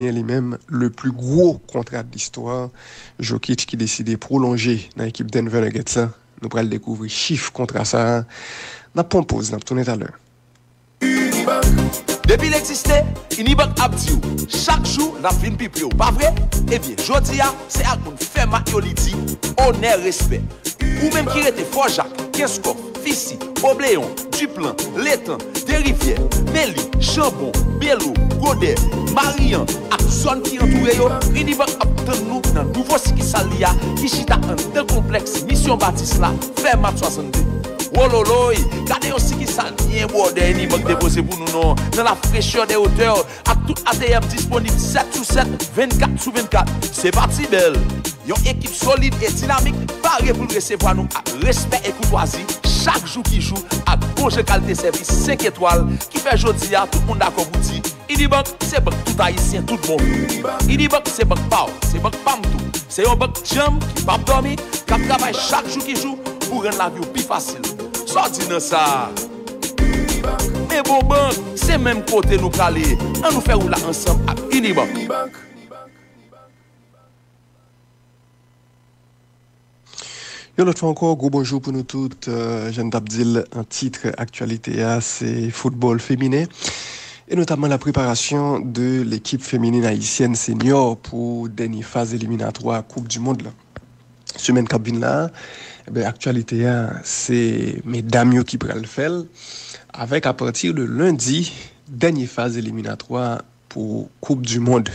lui-même le plus gros contrat de l'histoire. Jokic qui décide de prolonger dans l'équipe Denver Nuggets. Nous pourrons le découvrir chiffre contre ça. N'a pas une pause, n'a pas tourné tout à l'heure. Depuis l'existé, Unibank a dit chaque jour, n'a fin pipi, pas vrai? Eh bien, jodi a, c'est à qu'on fait ma yoliti, honneur, respect. Ou même qui était Fort Jacques, Kinskov, Fissi, Obléon, Duplan, Létan, Desrivières, Méli, Chambon, Bello, Godet, Marian, ak zone qui entoure yo, Unibank a nous dans nouveau Sikisalia, qui chita un tel complexe, Mission Baptiste là, fait map 62. Oh lolo, regardez aussi qui ça bien bordé, ni banque déposé pour nous non, dans la fraîcheur des hauteurs, à tout ATM disponible 7 sur 7, 24 sur 24. C'est parti belle. Yon équipe solide et dynamique, parée pour recevoir nous avec respect et courtoisie, chaque jour qui joue, à bon qualité service 5 étoiles, qui fait jodi à tout le monde d'accord pour dire. Unibank, c'est banque tout haïtien, tout le monde. Unibank, c'est banque Pau, c'est banque Pamtou, c'est un banque Jam qui va dormir, qui travaille chaque jour qui joue pour rendre la vie plus facile. Sorti dans ça. Mais bon banque, c'est même côté nous caler. On nous fait rouler ensemble à Unibank. Yo, l'autre fois encore, gros bonjour pour nous toutes. Jeanne Dabdil, un titre actualité, c'est football féminin. Et notamment la préparation de l'équipe féminine haïtienne senior pour dernière phase éliminatoire Coupe du Monde. Là. Semaine cabine là, actualité, c'est mesdames qui prennent le faire. Avec à partir de lundi, dernière phase éliminatoire pour Coupe du Monde.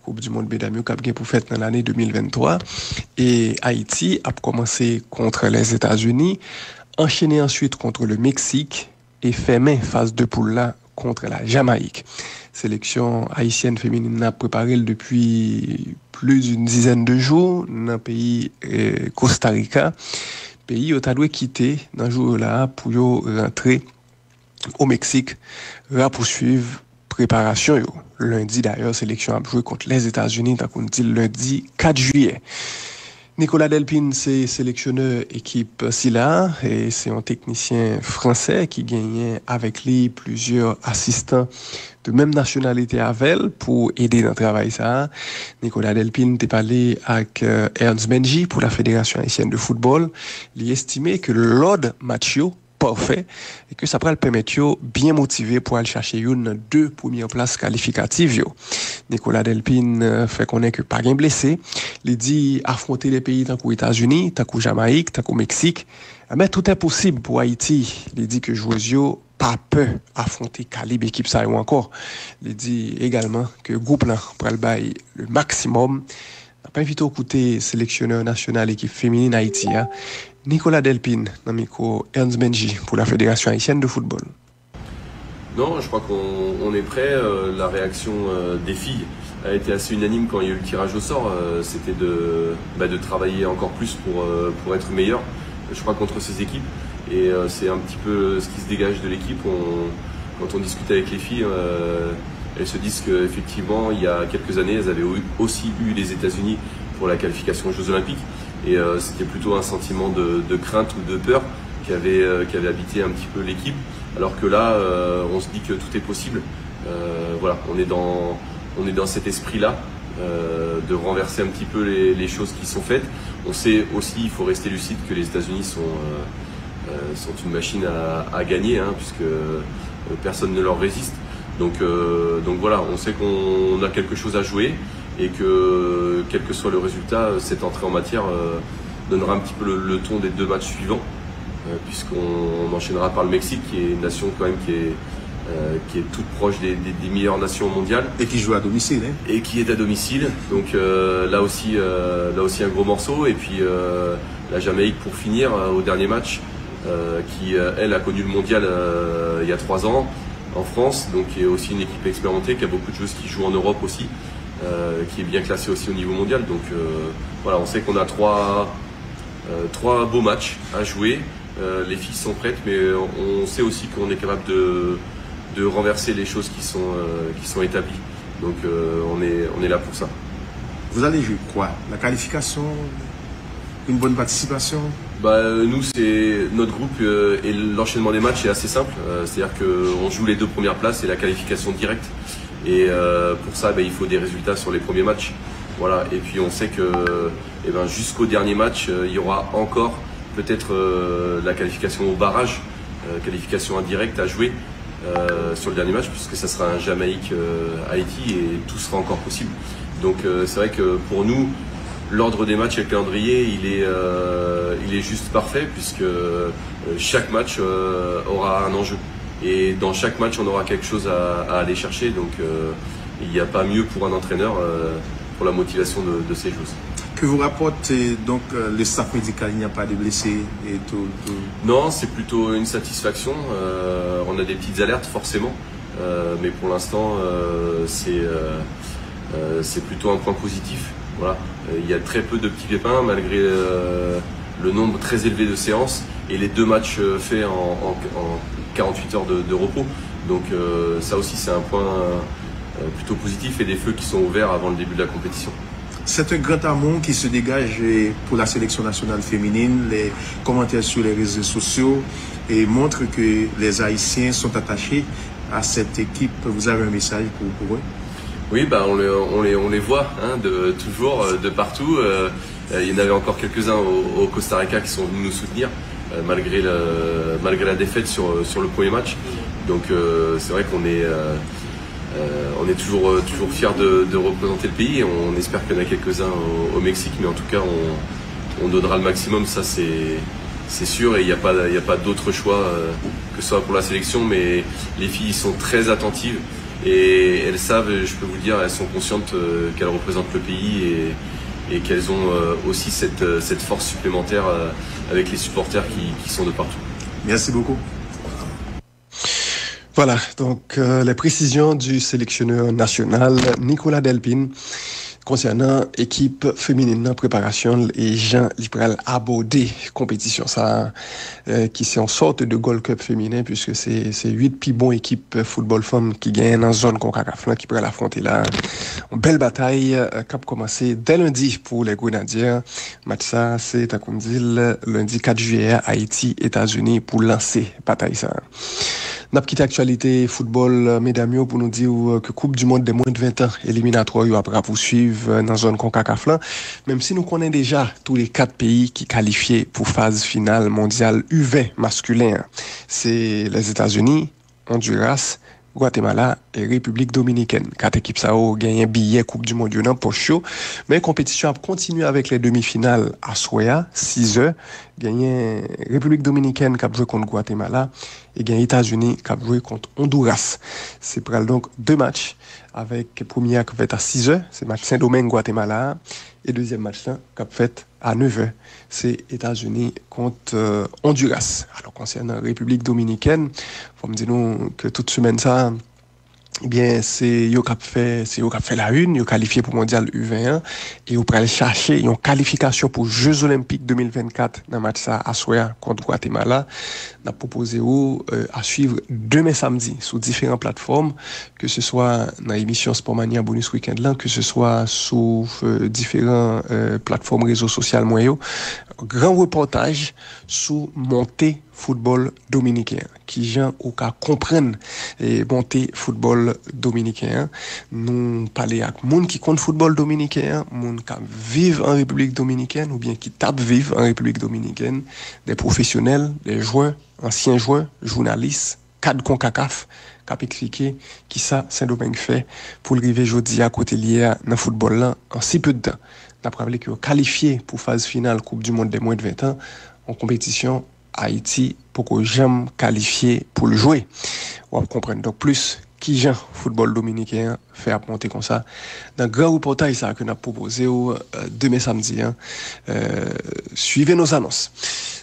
Coupe du Monde mesdames qui a bien pour faire dans l'année 2023 et Haïti a commencé contre les États-Unis, enchaîné ensuite contre le Mexique et fait main phase de poule là contre la Jamaïque. Sélection haïtienne féminine a préparé depuis plus d'une dizaine de jours dans le pays Costa Rica, pays où a dû quitter dans ce jour là pour rentrer au Mexique pour poursuivre préparation yo. Lundi d'ailleurs, sélection a joué contre les États-Unis, tant qu'on dit lundi 4 juillet. Nicolas Delpine, c'est sélectionneur équipe Silla et c'est un technicien français qui gagnait avec lui plusieurs assistants de même nationalité avec elle pour aider dans le travail ça. Nicolas Delpine t'est parlé avec Ernst Menji pour la Fédération haïtienne de football. Il estimait que l'ordre match parfait et que ça pourrait le permettre bien motivé pour aller chercher une deux premières places qualificatives yo. Nicolas Delpine fait connaître que pas gain blessé, il dit affronter les pays tant qu'aux États-Unis, tant qu'au Jamaïque, tant qu'au Mexique, mais tout est possible pour Haïti. Il dit que joueurs yo pas peur affronter calibre équipe ça ou encore. Il dit également que groupe là pour le bail le maximum. On pas invité au côté sélectionneur national équipe féminine Haïti Nicolas Delpine, dans le micro Ernst Menji pour la Fédération haïtienne de football. Non, je crois qu'on est prêt. La réaction des filles a été assez unanime quand il y a eu le tirage au sort. C'était de travailler encore plus pour être meilleur, je crois, contre ces équipes. Et c'est un petit peu ce qui se dégage de l'équipe. Quand on discute avec les filles, elles se disent qu'effectivement, il y a quelques années, elles avaient aussi eu les États-Unis pour la qualification aux Jeux Olympiques. Et c'était plutôt un sentiment de crainte ou de peur qui avait habité un petit peu l'équipe. Alors que là, on se dit que tout est possible. Voilà, on est dans cet esprit-là de renverser un petit peu les choses qui sont faites. On sait aussi, il faut rester lucide, que les États-Unis sont une machine à gagner, puisque personne ne leur résiste. Donc voilà, on sait qu'on a quelque chose à jouer. Et que, quel que soit le résultat, cette entrée en matière donnera un petit peu le ton des deux matchs suivants, puisqu'on enchaînera par le Mexique, qui est une nation quand même qui est toute proche des meilleures nations mondiales. Et qui joue à domicile. Et qui est à domicile, donc là aussi un gros morceau. Et puis la Jamaïque pour finir, au dernier match, qui elle a connu le mondial il y a 3 ans en France, donc qui est aussi une équipe expérimentée, qui a beaucoup de joueuses qui jouent en Europe aussi. Qui est bien classé aussi au niveau mondial. Donc voilà, on sait qu'on a trois beaux matchs à jouer. Les filles sont prêtes, mais on sait aussi qu'on est capable de renverser les choses qui sont établies. Donc on est là pour ça. Vous allez jouer quoi? La qualification? Une bonne participation? Nous, c'est notre groupe et l'enchaînement des matchs est assez simple. C'est-à-dire qu'on joue les 2 premières places et la qualification directe. Et pour ça, il faut des résultats sur les premiers matchs. Voilà. Et puis on sait que jusqu'au dernier match, il y aura encore peut-être la qualification au barrage, qualification indirecte à jouer sur le dernier match, puisque ça sera un Jamaïque-Haïti et tout sera encore possible. Donc c'est vrai que pour nous, l'ordre des matchs et le calendrier, il est juste parfait, puisque chaque match aura un enjeu. Et dans chaque match, on aura quelque chose à aller chercher. Donc il n'y a pas mieux pour un entraîneur pour la motivation de ces joueurs. Que vous rapporte donc le staff médical, il n'y a pas de blessés et tout. Non, c'est plutôt une satisfaction. On a des petites alertes forcément, mais pour l'instant c'est plutôt un point positif. Voilà. Il y a très peu de petits pépins malgré le nombre très élevé de séances et les 2 matchs faits en 48 heures de repos. Donc ça aussi c'est un point plutôt positif et des feux qui sont ouverts avant le début de la compétition. C'est un grand amour qui se dégage pour la sélection nationale féminine. Les commentaires sur les réseaux sociaux et montrent que les Haïtiens sont attachés à cette équipe. Vous avez un message pour eux? Oui, on les voit toujours de partout. Il y en avait encore quelques-uns au Costa Rica qui sont venus nous soutenir malgré la défaite sur le premier match. Donc c'est vrai qu'on est toujours fiers de représenter le pays. On espère qu'il y en a quelques-uns au Mexique, mais en tout cas on donnera le maximum, ça c'est sûr, et il n'y a pas d'autre choix que ce soit pour la sélection. Mais les filles sont très attentives et elles savent, je peux vous le dire, elles sont conscientes qu'elles représentent le pays et qu'elles ont aussi cette force supplémentaire avec les supporters qui sont de partout. Merci beaucoup. Voilà, donc les précisions du sélectionneur national Nicolas Delpine concernant équipe féminine en préparation et Jean Lipral abordé compétition ça qui c'est en sorte de Gold Cup féminin puisque c'est 8 plus bonnes équipes football femmes qui gagnent dans zone CONCACAF qui pourraient l'affronter là. Une belle bataille qui a commencé dès lundi pour les Grenadiers. Match ça c'est à Kondil lundi 4 juillet Haïti États-Unis pour lancer bataille ça. N'a pas quitté actualité football mesdames pour nous dire que Coupe du monde des moins de 20 ans éliminatoire yo après poursuivre dans zone CONCACAF là, même si nous connaissons déjà tous les 4 pays qui qualifiés pour phase finale mondiale U20 masculin. C'est les États-Unis, Honduras, Guatemala et République Dominicaine. 4 équipes ça ont gagné billet Coupe du monde dans pour chaud, mais compétition a continué avec les demi-finales à Soya 6h, gagné République Dominicaine qui a joué contre Guatemala et gagné États-Unis qui a joué contre Honduras. C'est pour donc 2 matchs avec premier qui fait à 6h, c'est match Saint-Domingue Guatemala et deuxième match là qui fait à 9h, c'est États-Unis contre Honduras. Alors concernant République Dominicaine, faut me dire nous que toute semaine ça eh bien c'est yo qui fait la une, yo qualifié pour mondial U21 et yo pral chercher une qualification pour Jeux Olympiques 2024 dans match ça à Soya contre Guatemala. N'a proposé à suivre demain samedi sur différentes plateformes, que ce soit dans l'émission Sportmania Bonus Weekend là, que ce soit sur différentes plateformes réseaux sociaux moyens. Grand reportage sur montée football dominicain qui gens au cas comprennent et montée football dominicain. Nous parler avec monde qui compte football dominicain, monde qui vivent en République dominicaine ou bien qui tapent vivre en République dominicaine, des professionnels, des joueurs, anciens joueurs, journalistes, cadres CONCACAF qui expliqué qui ça Saint-Domingue fait pour arriver aujourd'hui à côté lié dans football là en si peu de temps. D'après rappelé que qualifié pour phase finale Coupe du monde des moins de 20 ans en compétition Haïti pour que j'aime qualifier pour le jouer. On va comprendre donc plus qui Jean football dominicain fait à monter comme ça dans grand reportage ça que nous a proposé demain samedi suivez nos annonces.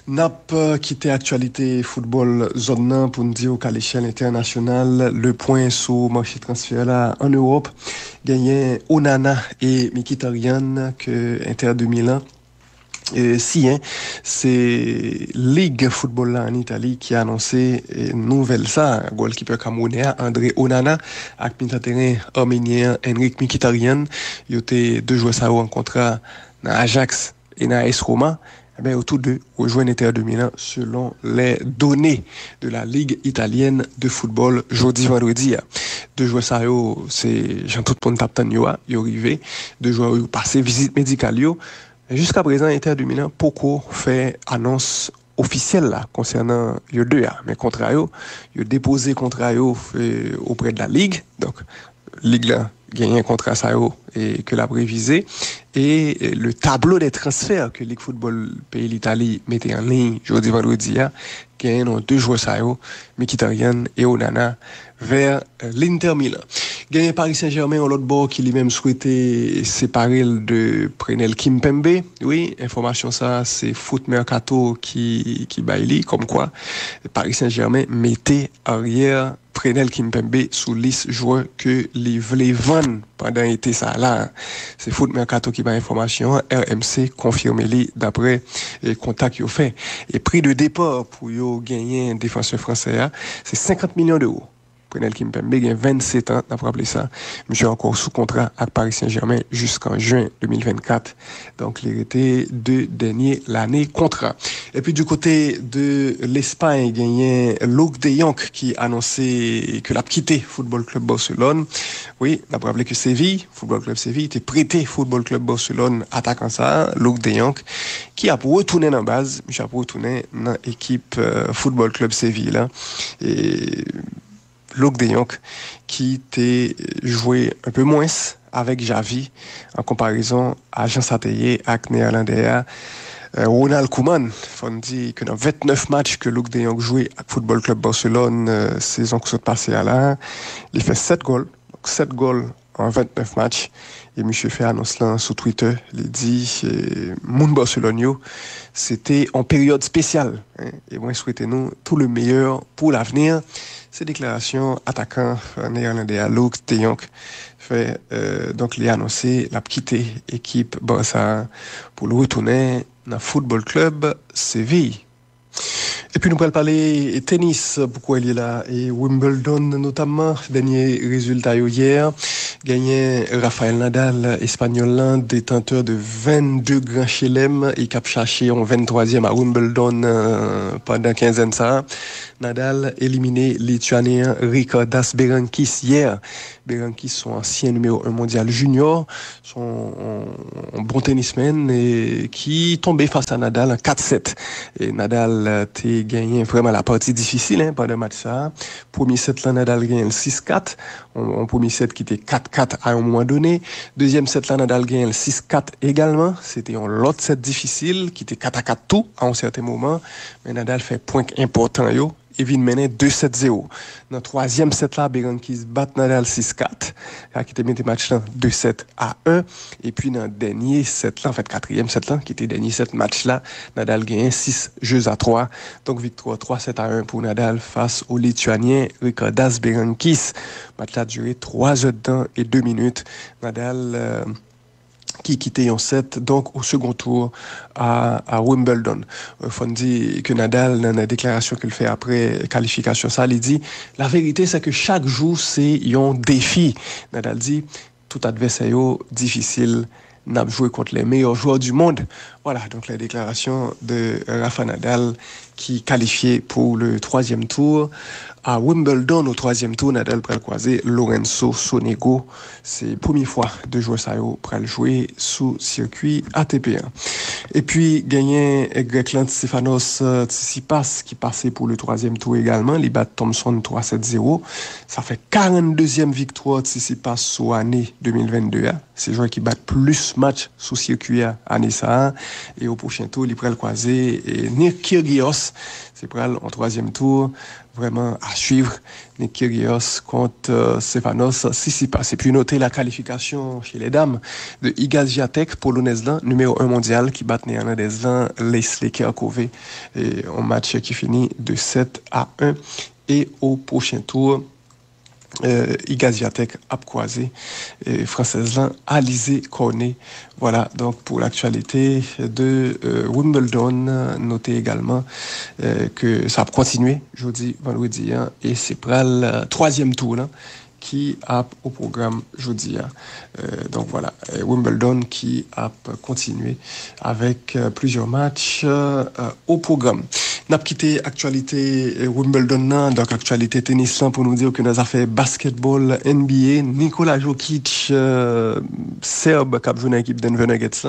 N'a pas quitté actualité football zone pour nous dire qu'à l'échelle internationale le point sur marché transfert là en Europe gagné Onana et Mkhitaryan que Inter de Milan. C'est Ligue Football là en Italie qui a annoncé nouvelle ça, goalkeeper camerounais André Onana avec milieu terrain arménien Henrik Mkhitaryan, ils étaient 2 joueurs ça en contrat dans Ajax et dans AS Roma. Autour d'eux rejoignent Inter de Milan selon les données de la Ligue italienne de football jeudi vendredi. Deux joueurs ça c'est Jean tout le monde tape yo arrivé, deux joueurs yo passé visite médicale yo. Jusqu'à présent Inter de Milan beaucoup fait annonce officielle là concernant yo deux mais contrat yo déposé contrat yo auprès de la ligue. Donc ligue là gagné un contrat ça et que l'a prévisé et le tableau des transferts que Ligue Football Pays l'Italie mettait en ligne jeudi vendredi gagné deux joueurs ça Mkhitaryan et Onana vers l'Inter Milan. Gagné Paris Saint-Germain au l'autre bord qui lui-même souhaitait séparer de Presnel Kimpembe. Oui, information ça c'est Foot Mercato qui baille comme quoi Paris Saint-Germain mettait arrière Presnel Kimpembe sous liste joueur que les voulait vendre pendant l'été ça là. C'est Foot Mercato qui bat information, RMC confirmé d'après les contacts qu'il fait. Et prix de départ pour yo gagner un défenseur français c'est 50 millions d'euros. Presnel Kimpembe a 27 ans, n'a pas rappelé ça. Monsieur encore sous contrat avec Paris Saint-Germain jusqu'en juin 2024. Donc, il était deux derniers l'année contrat. Et puis, du côté de l'Espagne, il y a Luuk de Jong qui a annoncé que l'a quitté Football Club Barcelone. Oui, n'a pas rappelé que Séville, Football Club Séville, était prêté Football Club Barcelone attaquant ça, Luuk de Jong, qui a pour retourner dans la base, monsieur a pour retourner dans l'équipe Football Club Séville, là. Et Luuk de Jong qui était joué un peu moins avec Xavi en comparaison à Jean Sateye avec néerlandais Ronald Koeman. Faut dire que dans 29 matchs que Luuk de Jong joué avec Football Club Barcelone saison qui s'est passée à là, il fait 7 goals. Donc 7 goals en 29 matchs. Et monsieur fait annonce là sur Twitter, il dit Moun Barcelone c'était en période spéciale et moi souhaitez-nous tout le meilleur pour l'avenir. Ces déclarations attaquant néerlandais Luuk de Jong fait donc il a annoncé la quitter équipe Barça pour le retourner dans Football Club Séville. Et puis nous allons parler tennis, pourquoi il est là, et Wimbledon notamment, dernier résultat hier, gagné Rafael Nadal, espagnol, détenteur de 22 grands chelem, et qui a cherché en 23e à Wimbledon pendant 15 ans ça. Nadal éliminé lituanien Ričardas Berankis hier. Berankis, son ancien numéro 1 mondial junior, son bon tennisman et qui tombait face à Nadal en 4-7. Et Nadal a gagné vraiment la partie difficile pendant le match ça. Premier set là, Nadal gagne le 6-4. En premier set qui était 4-4 à un moment donné. Deuxième set là, Nadal gagne le 6-4 également. C'était un l'autre set difficile qui était 4-4 tout à un certain moment. Mais Nadal fait point important yo. Et vient mener 2-7-0. Dans le troisième set là, Berankis bat Nadal 6-4, qui était mis le match là 2-7-1. Et puis dans le dernier set là, en fait quatrième set là, qui était le dernier set match là, Nadal gagne 6-3. Donc victoire 3-7-1 pour Nadal face au Lituanien Ričardas Berankis. Le match là a duré 3 heures et 2 minutes. Nadal qui quittait en 7, donc au second tour à Wimbledon. Faut dire que Nadal, dans la déclaration qu'il fait après qualification, ça, il dit, la vérité, c'est que chaque jour, c'est un défi. Nadal dit, tout adversaire difficile, n'a joué contre les meilleurs joueurs du monde. Voilà, donc la déclaration de Rafa Nadal qui qualifié pour le 3e tour. À Wimbledon, au 3e tour, Nadal pral croiser Lorenzo Sonego. C'est la première fois de joueurs ça pral jouer sous circuit ATP1. Et puis, gagné Greg Stefanos Tsitsipas qui passait pour le 3e tour également. Il bat Thompson 3-7-0. Ça fait 42e victoire Tsitsipas sur l'année 2022. C'est joueur qui bat plus matchs sous circuit année ça. Et au prochain tour, il pral croiser Nick Kyrgios. C'est pral en 3e tour. Vraiment à suivre Nick Kyrgios contre Stefanos Tsitsipas. Et puis noter la qualification chez les dames de Iga Swiatek, polonaise numéro 1 mondial, qui bat néerlandaise Leslie Kerkove. Et un match qui finit de 7-1. Et au prochain tour, Iga Swiatek a croisé française Alizé Cornet. Voilà donc pour l'actualité de Wimbledon. Notez également que ça a continué jeudi, vendredi et c'est pour le 3e tour là, qui a au programme jeudi. Donc voilà, Wimbledon qui a continué avec plusieurs matchs au programme. N'a pas quitté actualité Wimbledon, donc actualité tennis pour nous dire que nous avons fait basketball NBA. Nikola Jokic, Serbe, qui a joué dans l'équipe Denver Nuggets,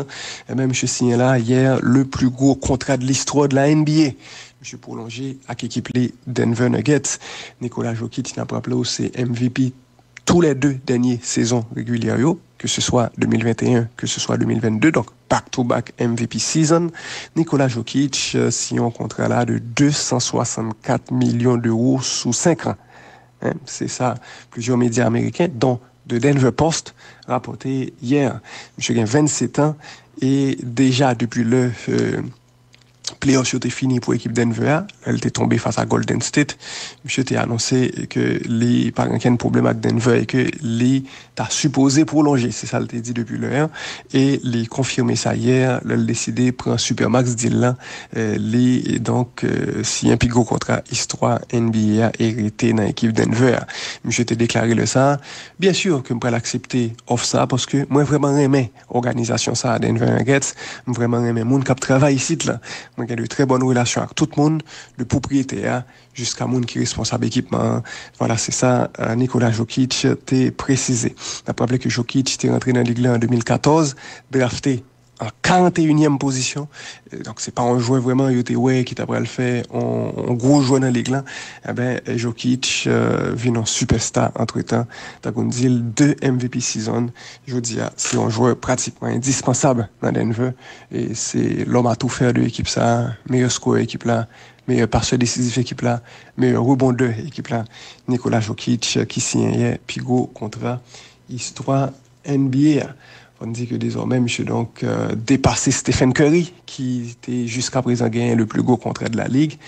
et même je signé là hier le plus gros contrat de l'histoire de la NBA. Monsieur prolongé avec l'équipe les Denver Nuggets. Nikola Jokic n'a pas rappelé c'est MVP tous les 2 dernières saisons régulières, que ce soit 2021, que ce soit 2022, donc back-to-back MVP season. Nikola Jokic signe un contrat là de 264 millions d'euros sous 5 ans. C'est ça, plusieurs médias américains, dont The Denver Post, rapporté hier. Monsieur a 27 ans et déjà depuis le playoffs était fini pour l'équipe Denver. Elle était tombée face à Golden State. Monsieur a annoncé que les pas aucun problème avec Denver et que les t'a supposé prolonger. C'est ça, elle t'a dit depuis l'heure. Et les confirmé ça hier. Elle a décidé prendre un Supermax deal là. Les donc si un plus gros contrat histoire NBA hérité dans l'équipe Denver. Monsieur a déclaré le ça. Bien sûr que je peux l'accepter off ça parce que moi vraiment aimé organisation ça à Denver Nuggets. Vraiment aimé monde qui travaille ici là. Moi j'ai de très bonnes relations avec tout le monde, de propriétaire jusqu'à monde qui est responsable équipement. Voilà, c'est ça, Nikola Jokic t'a précisé. On a rappelé que Jokic était rentré dans la Ligue en 2014, drafté en 41e position. Donc, c'est pas un joueur vraiment, qui t'a le fait, un gros joueur dans la Ligue là. Eh ben, Jokic, vient en superstar entre-temps. T'as qu'on dit 2 MVP season. Je dis, c'est un joueur pratiquement indispensable dans Denver. Et c'est l'homme à tout faire de l'équipe ça. Meilleur score équipe là. Meilleur passeur décisif équipe là. Meilleur rebondeur équipe là. Nikola Jokic, qui signe hier, puis gros contrat. Histoire NBA. On dit que désormais, monsieur donc dépassé Stephen Curry, qui était jusqu'à présent gagné le plus gros contrat de la Ligue.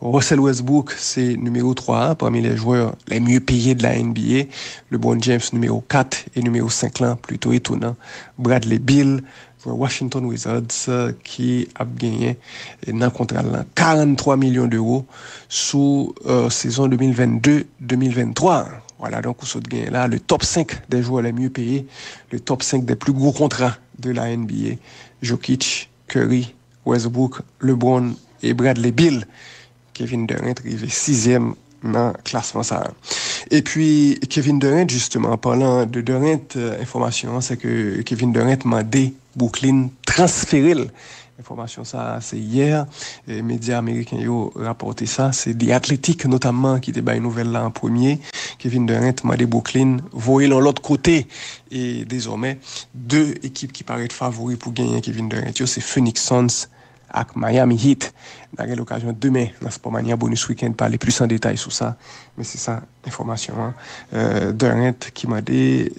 Russell Westbrook, c'est numéro 3 parmi les joueurs les mieux payés de la NBA. LeBron James, numéro 4 et numéro 5 là, plutôt étonnant. Bradley Beal, joueur Washington Wizards, qui a gagné dans le contrat là 43 millions d'euros sous saison 2022-2023. Voilà, donc, on saute gain là, le top 5 des joueurs les mieux payés, le top 5 des plus gros contrats de la NBA. Jokic, Curry, Westbrook, LeBron et Bradley Beal. Kevin Durant arrivé 6e dans le classement ça. Et puis, Kevin Durant, justement, en parlant de Durant, information, c'est que Kevin Durant m'a dit Brooklyn transférer. Information ça c'est hier, les médias américains ont rapporté ça, c'est The Athletic notamment qui était une nouvelle là en premier. Kevin Durant m'a dit Brooklyn voyez l'autre côté et désormais 2 équipes qui paraissent favoris pour gagner Kevin Durant, c'est Phoenix Suns avec Miami Heat. On a l'occasion demain dans Sportmania Bonus Weekend parler plus en détail sur ça, mais c'est ça information. Durant qui m'a dit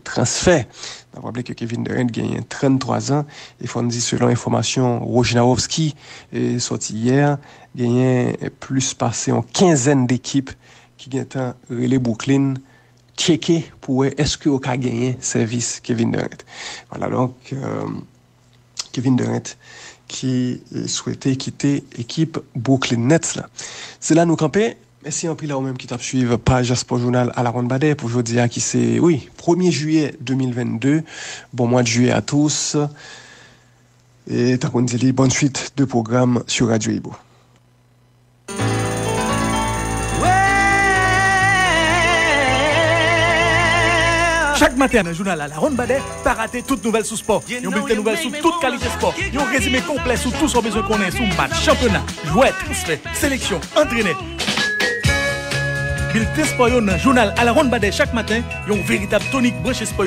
transfert. On a rappelé que Kevin Durant gagne 33 ans. Il faut dire selon information Wojnarowski est sorti hier, gagne plus passé en quinzaine d'équipes qui gagnent relais Brooklyn. Checker pour est-ce que au gagner service Kevin Durant. Voilà donc Kevin Durant qui souhaitait quitter l'équipe Brooklyn Nets là. C'est là nous camper. Merci en pile là au même qui t'a suivre page Sport Journal à la Ronde Badet pour vous dire qui c'est 1er juillet 2022. Bon mois de juillet à tous. Et t'as qu'on dit bonne suite de programme sur Radio Ibo. Chaque matin, dans le journal à la Ronde Badet, pas rater toute nouvelle sous sport. Yon bulletin nouvelle sous toute qualité sport. Yon résumé complet sous tout son besoin qu'on ait sous match, championnat, jouet, transfert, sélection, entraîné. Bulletin sport dans le journal à la Ronde Badet chaque matin, yon véritable tonique branché sport.